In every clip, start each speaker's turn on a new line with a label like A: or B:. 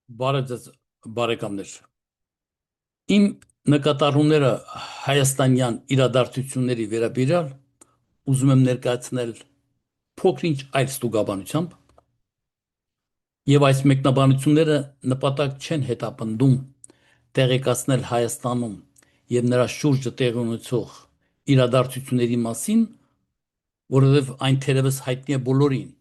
A: Բարև ձեզ, բարեկամներ։ Իմ նկատառումները հայաստանյան իրադարձությունների վերաբերյալ ուզում եմ ներկայացնել փոքրինչ այլ ստուգաբանությամբ, եւ այս մեկնաբանությունները նպատակ չեն հետապնդում տեղեկացնել Հայաստանում եւ նրա շուրջը տեղի ունեցող իրադարձությունների մասին, որովհետեւ այն թերևս հայտնի է բոլորին,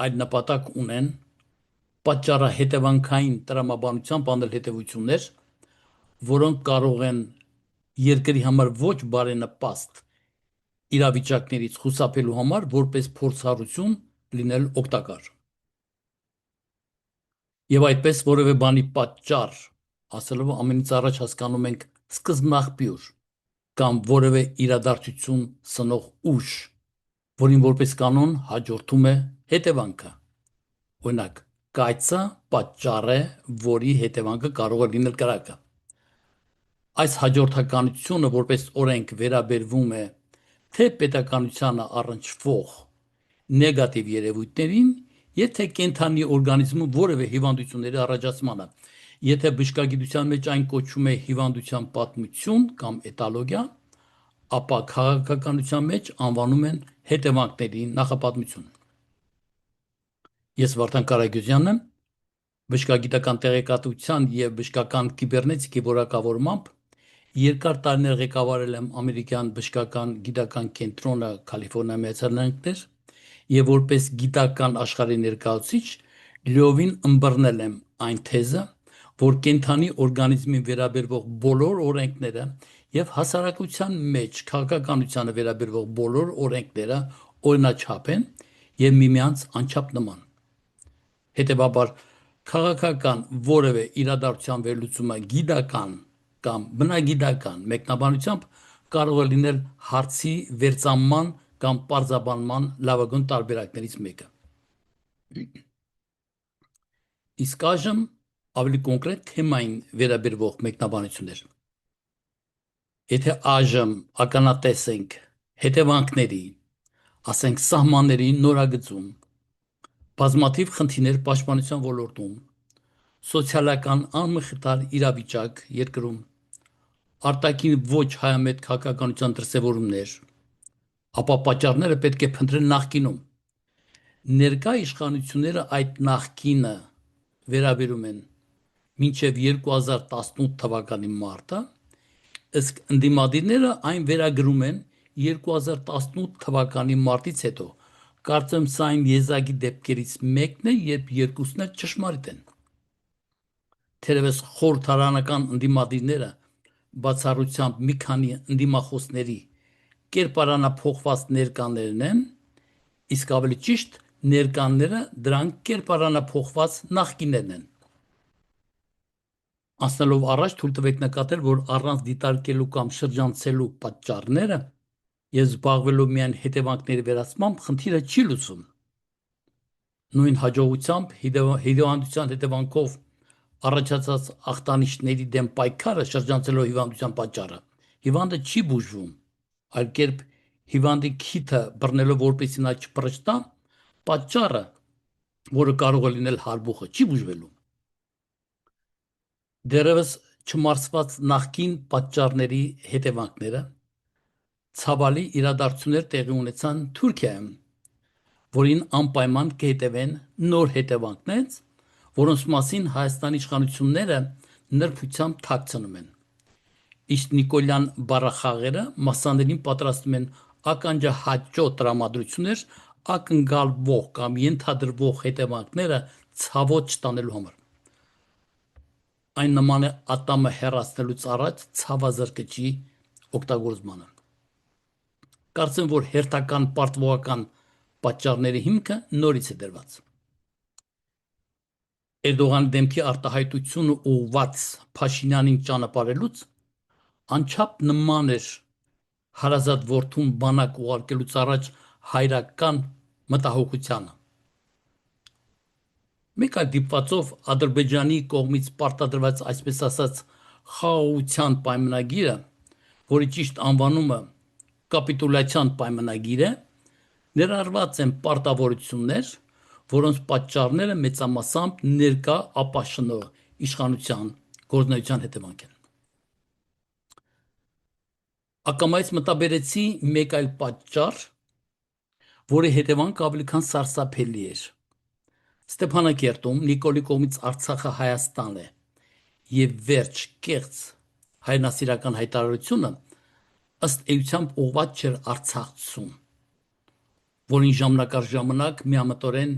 A: այլ նպատակ ունեն պատճառահետևանքային տրամաբանությամբ անել հետևություններ, որոնք կարող են երկրի համար ոչ բարենպաստ իրավիճակներից խուսափելու համար որպես փորձառություն լինել օգտակար։ Եվ այդպես որևէ բանի պատճառ ասելով ամենից առաջ հասկանում ենք սկզբնաղբյուր կամ որևէ իրադարձություն սնող ուժ, որին որպես կանոն հաջորդում է հետևանքը։ Օրինակ, կայծը պատճառ է, որի հետևանքը կարող է լինել կրակը։ Այս հաջորդականությունը որպես օրենք վերաբերվում է թե պետականությանը առնչվող նեգատիվ երևույթներին, եթե կենդանի օրգանիզմում որևէ հիվանդությունների առաջացմանը, եթե բժշկագիտության մեջ այն կոչվում է հիվանդության պատմություն կամ էտալոգիա, ապա քաղաքականության մեջ անվանում են հետևանքների նախապատմություն։ Ես Վարդան Կարագյուզյանն եմ, բժշկագիտական տեղեկատվության եւ բժշկական կիբեռնետիկի որակավորմամբ երկար տարիներ ղեկավարել եմ ամերիկյան բժշկական գիտական կենտրոնը Կալիֆոռնիա Միացյալ Նահանգներ եւ որպես գիտական աշխարհի ներկայացուցիչ լիովին ըմբռնել եմ այն թեզը, որ կենդանի օրգանիզմին վերաբերող բոլոր օրենքները եւ հասարակության մեջ քաղաքականությանը վերաբերող բոլոր օրենքները օրինաչափ են եւ միմյանց անչափ նման։ Հետևաբար քաղաքական որևէ իրադարձության վերլուծումը գիտական կամ բնագիտական մեկնաբանությամբ կարող է լինել հարցի վերծանման կամ պարզաբանման լավագույն տարբերակներից մեկը։ Իսկ այժմ ավելի կոնկրետ թեմային վերաբերվող մեկնաբանություններ։ Եթե այժմ ականատես ենք հետևանքների, ասենք սահմանների նորագծում, բազմաթիվ խնդիրներ պաշտպանության ոլորտում, սոցիալական անմխիթար իրավիճակ երկրում, արտաքին ոչ հայամետ քաղաքականության դրսևորումներ, ապա պատճառները պետք է փնտրել նախկինում։ Ներկա իշխանությունները այդ նախկինը վերաբերում են մինչև 2018 թվականի մարտը, իսկ ընդդիմադիրները այն վերագրում են 2018 թվականի մարտից հետո։ Կարծեմ սա այն եզակի դեպքերից մեկն է, երբ երկուսն էլ ճշմարիտ են։ Թերևս խորհրդարանական ընդդիմադիրները բացառությամբ մի քանի ընդդիմախոսների կերպարանափոխված ներկաներն են, իսկ ավելի ճիշտ ներկաները դրանք կերպարանափոխված նախկիններն են։ Անցնելով առաջ թույլ տվեք նկատել, որ առանց դիտարկելու կամ շրջանցելու պատճառները եւ զբաղվելով միայն հետևանքների վերացմամբ խնդիրը չի լուծվում։ Նույն հաջողությամբ հիվանդության հետևանքով առաջացած ախտանիշների դեմ պայքարը շրջանցելով հիվանդության պատճառը, հիվանդը չի բուժվում, այլ կերպ հիվանդի քիթը բռնելով որպեսզի նա չփռշտա, պատճառը, որը կարող է լինել հարբուխը, չի բուժվելու։ Դեռևս չմարսված նախկին պատճառների հետևանքները ցավալի իրադարձություններ տեղի ունեցան Թուրքիայում, որին անպայման կհետևեն նոր հետևանքներ, որոնց մասին Հայաստանի իշխանությունները նրբությամբ թաքցնում են։ Իսկ Նիկոլյան բառախաղերը մասաներին պատրաստում են ականջահաճո տրամադրություններ ակնկալվող կամ ենթադրվող հետևանքները ցավոտ չտանելու համար։ Այն նման է ատամը հեռացնելուց առաջ ցավազրկիչի օգտագործմանը։ Կարծեմ, որ հերթական պարտվողական պատճառների հիմքը նորից է դրված։ Էրդողանի դեմքի արտահայտությունը ուղղված Փաշինյանին ճանապարհելուց անչափ նման էր հարազատ որդուն բանակ ուղարկելուց առաջ հայրական մտահոգությանը։ Մեկ այլ դիպվածով Ադրբեջանի կողմից պարտադրված այսպես ասած խաղաղության պայմանագիրը, որի ճիշտ անվանումը կապիտուլյացիան պայմանագիր է, ներառված են պարտավորություններ, որոնց պատճառները մեծամասամբ ներկա ապաշնորհ իշխանության գործունեության հետևանք են։ Ակամայից մտաբերեցի մեկ այլ պատճառ, որի հետևանք ավելի քան սարսափելի էր։ Ստեփանակերտում Նիկոլի կողմից Արցախը Հայաստան է եւ վերջ կեղծ հայրենասիրական հայտարարությունը ըստ էությամբ ուղղված չէր Արցախցուն, որին ժամանակ առ ժամանակ միամտորեն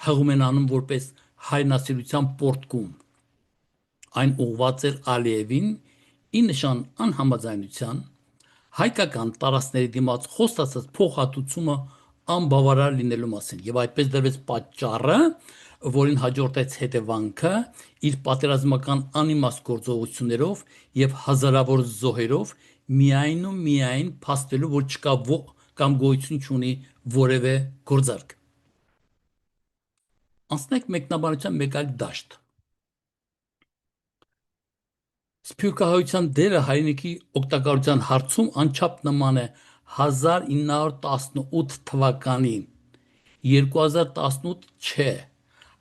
A: հղում են անում որպես հայրենասիրության պորտկում։ Այն ուղղված էր Ալիևին ի նշան անհամաձայնության հայկական տարածքների դիմաց խոստացած փոխհատուցումը անբավարար լինելու մասին եւ այդպես դրվեց պատճառը, որին հաջորդեց հետևանքը իր պատերազմական անիմաստ գործողություններով եւ հազարավոր զոհերով միայն ու միայն փաստելու, որ չկա կամ գոյություն չունի որևէ գործարք։ Անցնենք մեկնաբանության մեկ այլ դաշտ։ Սփյուռքահայության դերը հայրենիքի օգտակարության հարցում անչափ նման է 1918 թվականին, 2018 չէ,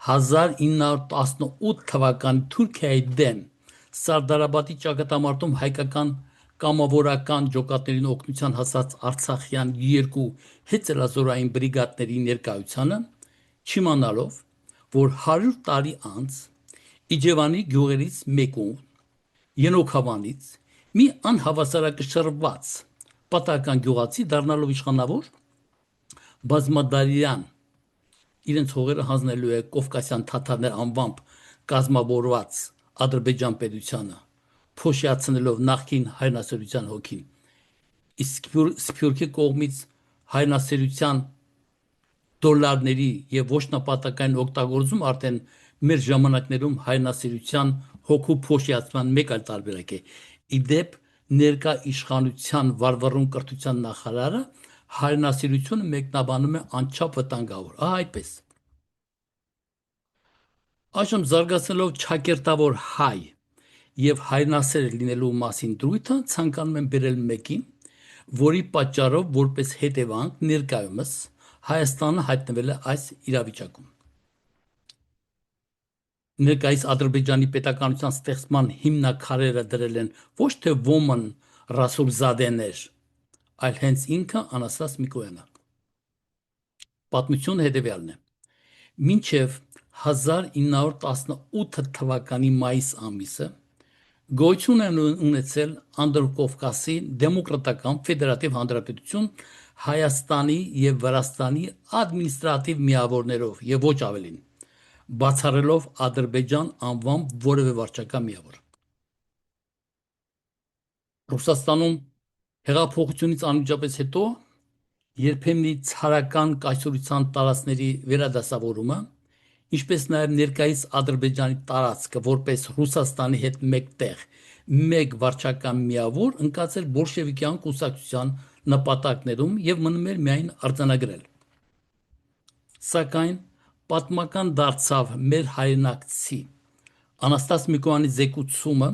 A: 1918 թվականի Թուրքիայի դեմ Սարդարաբադի ճակատամարտում հայկական կամավորական ջոկատներին օգնության հասած արցախյան երկու հեծելազորային բրիգադների ներկայությանը, չիմանալով, որ 100 տարի անց Իջևանի գյուղերից մեկում Ենոքավանից մի անհավասարակշռված պատահական գյուղացի դառնալով իշխանավոր բազմադարյան իրենց հողերը հանձնելու է Կովկասյան թաթարներ անվամբ կազմավորված Ադրբեջան պետությանը, փոշիացնելով նախկին հայրենասիրության հոգին, իսկ Սփյուռքի կողմից հայրենասիրության դոլարների եւ ոչ նպատակային օգտագործում արդեն մեր ժամանակներում հայրենասիրության հոգու փոշիացման մեկ այլ տարբերակ է։ Իդեպ ներկա իշխանության վարվառուն կրթության նախարարը հայրենասիրությունը մեկնաբանում է անչափ վտանգավոր։ Ահա այդպես։ Այժմ զարգացնելով ճակերտավոր հայ եւ հայրենասեր լինելու մասին դրույթը ցանկանում եմ բերել մեկին, որի պատճառով որպես հետևանք ներկայումս Հայաստանը հայտնվել է այս իրավիճակում։ Ներկայիս Ադրբեջանի պետականության ստեղծման հիմնաքարերը դրել են ոչ թե Ոմն Ռասուլզադեներ, այլ հենց ինքը Անաստաս Միկոյանը։ Պատմությունը հետևյալն է։ Մինչև 1918 թվականի մայիս ամիսը գոյություն են ունեցել Անդրկովկասի դեմոկրատական ֆեդերատիվ հանրապետություն Հայաստանի եւ Վրաստանի ադմինիստրատիվ միավորներով եւ ոչ ավելին, բացառելով Ադրբեջան անվամբ որևէ վարչական միավոր։ Ռուսաստանում հեղափոխությունից անմիջապես հետո երբեմնի ցարական կայսրության տարածքների վերադասավորումը, ինչպես նաև ներկայիս Ադրբեջանի տարածքը որպես Ռուսաստանի հետ մեկտեղ մեկ վարչական միավոր ընկած էր բոլշևիկյան կուսակցության նպատակներում եւ մնում էր միայն արձանագրել։ Սակայն պատմական դարձավ մեր հայրենակցի Անաստաս Միկոյանի զեկուցումը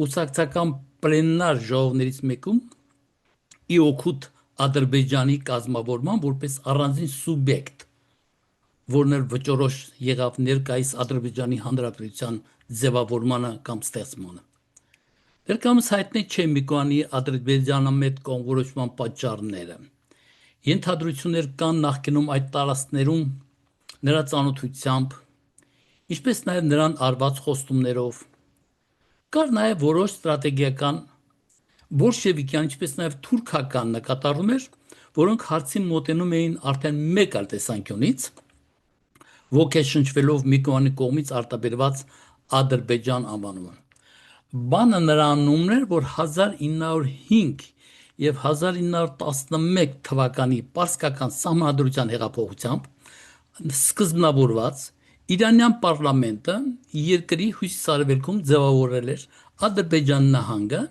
A: կուսակցական պլենար ժողովներից մեկում ի օգուտ Ադրբեջանի կազմավորման որպես առանձին սուբյեկտ, որն էլ վճռոչ եղավ ներկայիս Ադրբեջանի հանրապետության ձևավորմանը կամ ստեղծմանը։ Ներկայումս հայտնի չէ Միկոյանի ադրբեջանամետ կողմնորոշման պատճառները։ Ենթադրություններ կան նախկինում այդ տարածքներում նրա ծանոթությամբ, ինչպես նաև նրան արված խոստումներով։ Կար նաև որոշ ստրատեգիական բոլշևիկյան, ինչպես նաև թուրքական նկատառումներ, որոնք հարցին մոտենում էին արդեն մեկ այլ տեսանկյունից, ոգեշնչվելով Միկոյանի կողմից արտաբերված Ադրբեջան անվանումը։ Բանը նրանումն էր, որ 1905 եւ 1911 թվականի պարսկական սահմանադրության հեղափոխությամբ սկզբնավորված Իրանյան պարլամենտը երկրի հյուսիսարևելքում ձևավորել էր Ադրբեջան նահանգը,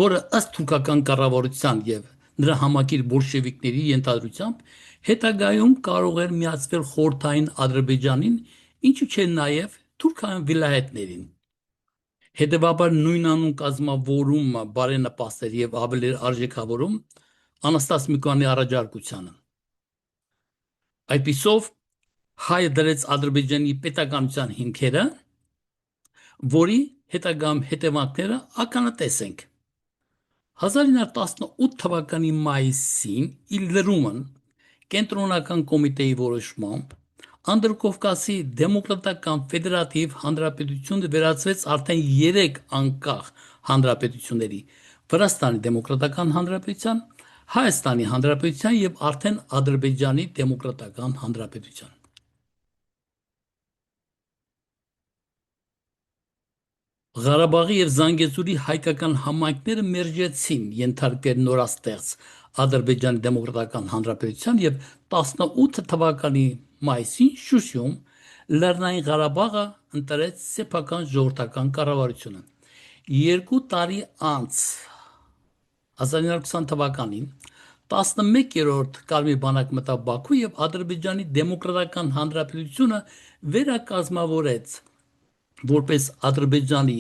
A: որը ըստ թուրքական կառավարության եւ նրա համակիր բոլշևիկների ենթադրությամբ հետագայում կարող էր միացվել խորհրդային Ադրբեջանին, ինչու չէ նաեւ թուրքական վիլայետներին։ Հետևաբար նույնանուն կազմավորումը բարենպաստ էր եւ ավելի արժեքավորում Անաստաս Միկոյանի առաջարկությանը։ Այդպիսով հայը դրեց Ադրբեջանի պետականության հիմքերը, որի հետագամ հետևանքները ականատես ենք։ 1918 թվականի մայիսին իր լրումն կենտրոնական կոմիտեի որոշմամբ Անդրկովկասի դեմոկրատական ֆեդերատիվ հանրապետությունը վերածվեց արդեն 3 անկախ հանրապետությունների՝ Վրաստանի դեմոկրատական հանրապետության, Հայաստանի հանրապետության եւ արդեն Ադրբեջանի դեմոկրատական հանրապետության։ Ղարաբաղի եւ Զանգեզուրի հայկական համայնքները մերժեցին ենթարկել նորաստեղծ Ադրբեջանի դեմոկրատական հանրապետության եւ 18 թվականի մայիսին Շուշիում Լեռնային Ղարաբաղը ընտրեց սեփական ժողովրդական կառավարությունը։ 2 տարի անց 1920 թվականին 11-րդ Կարմիր բանակ մտավ Բաքու եւ Ադրբեջանի դեմոկրատական հանրապետությունը վերակազմավորեց որպես Ադրբեջանի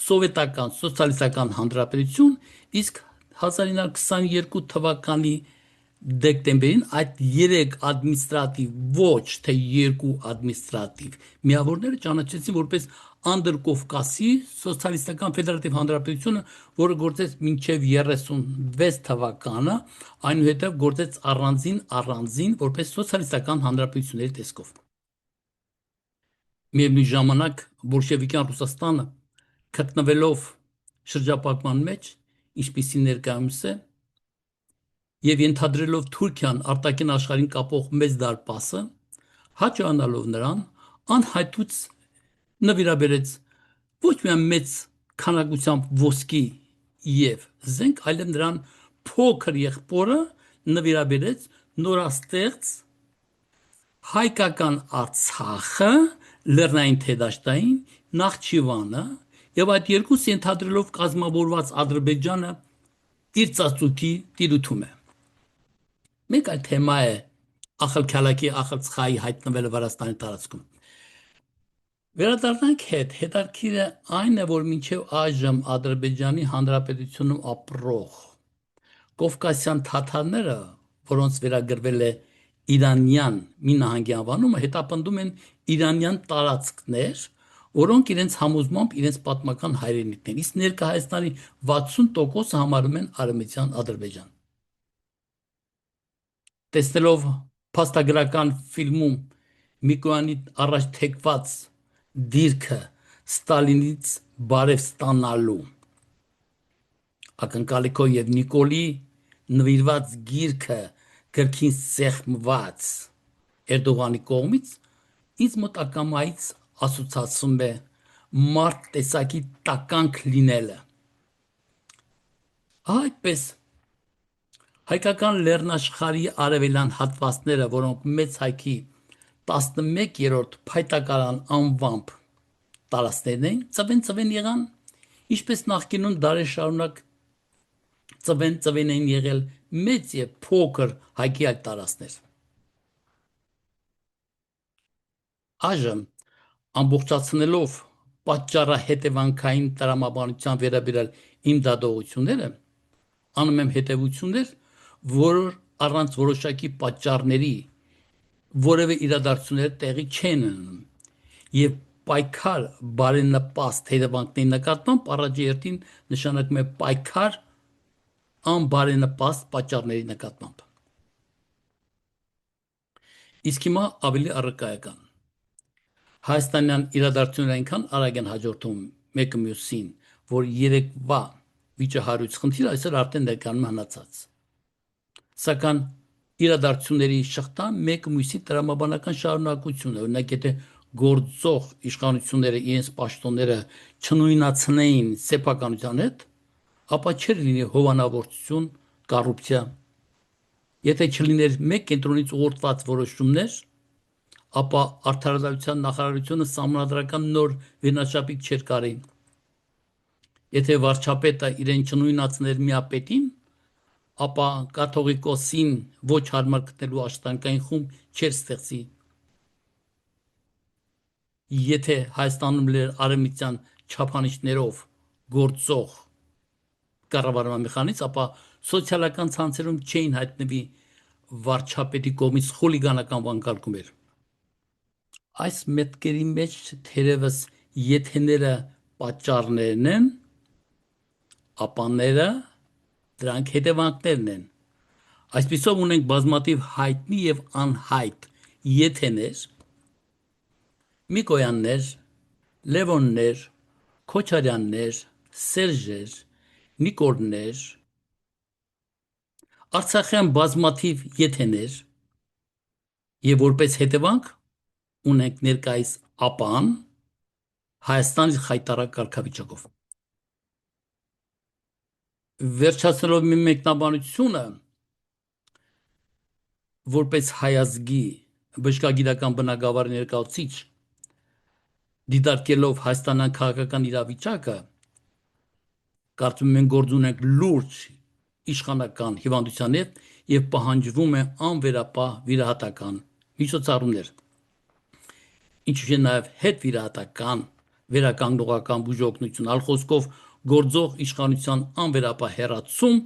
A: սովետական սոցիալիստական հանրապետություն, իսկ 1922 թվականի դեկտեմբերին այդ 3 ադմինիստրատիվ ոչ թե 2 ադմինիստրատիվ միավորները ճանաչեցին որպես Անդրկովկասի սոցիալիստական ֆեդերատիվ հանրապետությունը, որը գործեց մինչև 36 թվականը, այնուհետև գործեց առանձին որպես սոցիալիստական հանրապետությունների տեսքով։ Միևնույն ժամանակ բոլշևիկյան Ռուսաստանը գտնվելով շրջապատման մեջ, ինչպիսի ներկայումս է, եւ ենթադրելով Թուրքիան արտաքին աշխարհին կապող մեծ դարպասը, հաճանալով նրան անհայտուց նվիրաբերեց ոչ միայն մեծ քանակությամբ ոսկի եւ զենք, այլև նրան փոքր եղբորը նվիրաբերեց նորաստեղծ հայկական Արցախը, Լեռնային Թեդաշտային, Նախճիվանը եւ այդ երկուսը ենթադրելով կազմավորված Ադրբեջանը իր ծածուկի տիրույթում է։ Մեկ այլ թեմա է ախալքալակի ախալցխայի հայտնվելը Վրաստանի տարածքում։ Վերադառնանք հետաքրքիրը այն է, որ մինչև այժմ Ադրբեջանի հանրապետությունում ապրող կովկասյան թաթարները, որոնց վերագրվել է Իրանյան մի նահանգի անվանումը, հետապնդում են իրանյան տարածքներ, որոնք իրենց համոզմամբ իրենց պատմական հայրենիքն են, իսկ ներկա Հայաստանի 60%-ը համարում են Արևմտյան Ադրբեջան։ Տեսնելով փաստագրական ֆիլմում Միկոյանի առաջ թեքված դիրքը Ստալինից բարև ստանալու ակնկալիքով եւ Նիկոլի նվիրված գիրքը գրքին սեղմված Էրդողանի կողմից ինձ մոտ ակամայից ասոցացվում է մարդ տեսակի տականք լինելը։ Այդպես հայկական լեռնաշխարհի արևելյան հատվածները, որոնք մեծ հայքի 11-րդ փայտակարան անվամբ տարածքներն էին, ծվեն եղան, ինչպես նախկինում դարեր շարունակ ծվեն էին եղել մեծ եւ փոքր հայքի այլ տարածքներ։ Այժմ ամբողջացնելով պատճառահետևանքային տրամաբանության վերաբերյալ իմ դատողությունները, անում եմ հետևություններ, որ առանց որոշակի պատճառների որևէ իրադարձություններ տեղի չեն ունենում եւ պայքար բարենպաստ հետևանքների նկատմամբ առաջերտին նշանակում է պայքար անբարենպաստ պատճառների նկատմամբ։ Իսկ հիմա ավելի առարկայական։ Հայաստանյան իրադարձությունները այնքան արագ են հաջորդում մեկը մյուսին, որ երեկվա վիճահարույց խնդիրը այսօր արդեն ներկայանում է հնացած։ Սակայն իրադարձությունների շղթա մեկ մյուսի տրամաբանական շարունակությունը, օրինակ եթե գործող իշխանությունները իրենց պաշտոնները չնույնացնեին սեփականության հետ, ապա չէր լինի հովանավորություն, կոռուպցիա։ Եթե չլիներ մեկ կենտրոնից ուղղորդված որոշումներ, ապա արդարադատության նախարարությունը սահմանադրական նոր վերնաշապիկ չէր կարի։ Եթե վարչապետը իրեն չնույնացներ միապետին, ապա կաթողիկոսին ոչ հարմար գտնելու աշխատանքային խումբ չէր ստեղծի։ Եթե Հայաստանում լեր արևմտյան չափանիշներով գործող կառավարման մեխանիզմ, ապա սոցիալական ցանցերում չէին հայտնվի վարչապետի կողմից խուլիգանական վանկարկում էր։ Այս մտքերի մեջ թերևս եթեները պատճառներն են, ապաները դրանք հետևանքներն են։ Այսպիսով ունենք բազմաթիվ հայտնի եւ անհայտ եթեներ, Միկոյաններ, Լևոններ, Քոչարյաններ, Սերժեր, Նիկորներ, Արցախյան բազմաթիվ եթեներ եւ որպես հետևանք ունենք ներկայիս ապան Հայաստանի խայտարակ կարգավիճակով։ Վերջացնելով մի մեկնաբանությունը, որպես հայազգի բժշկագիտական բնագավառի ներկայացուցիչ, դիտարկելով հայաստանյան քաղաքական իրավիճակը, կարծում եմ գործ ունենք լուրջ իշխանական հիվանդության հետ եւ պահանջվում է անվերապահ վիրահատական միջոցառումներ, ինչու նաեւ հետ վիրահատական վերականգնողական բուժօգնություն, այլ խոսքով գործող իշխանության անվերապահ հեռացում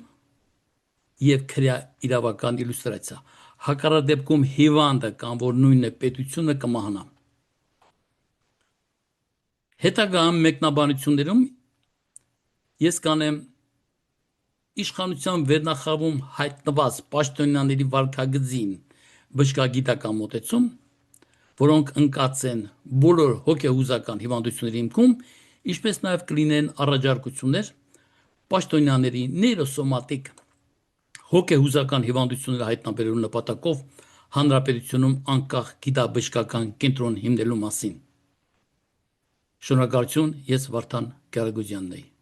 A: եւ քրեա իրավական իլյուստրացիա։ Հակառակ դեպքում հիվանդը կամ որ նույնն է պետությունը կմահանա։ Հետագա մեկնաբանություններում ես կանեմ իշխանության վերնախավում հայտնված պաշտոնյաների վարքագծին բժշկագիտական մոտեցում, որոնք ընկած են բոլոր հոգեհուզական հիվանդությունների հիմքում, ինչպես նաև կլինեն առաջարկություններ պաշտոնյաների նեյրոսոմատիկ հոգեհուզական հիվանդությունները հայտնաբերելու նպատակով հանրապետությունում անկախ գիտաբժշկական կենտրոն հիմնելու մասին։ Շնորհակալություն, ես Վարդան Գարագոզյանն եմ։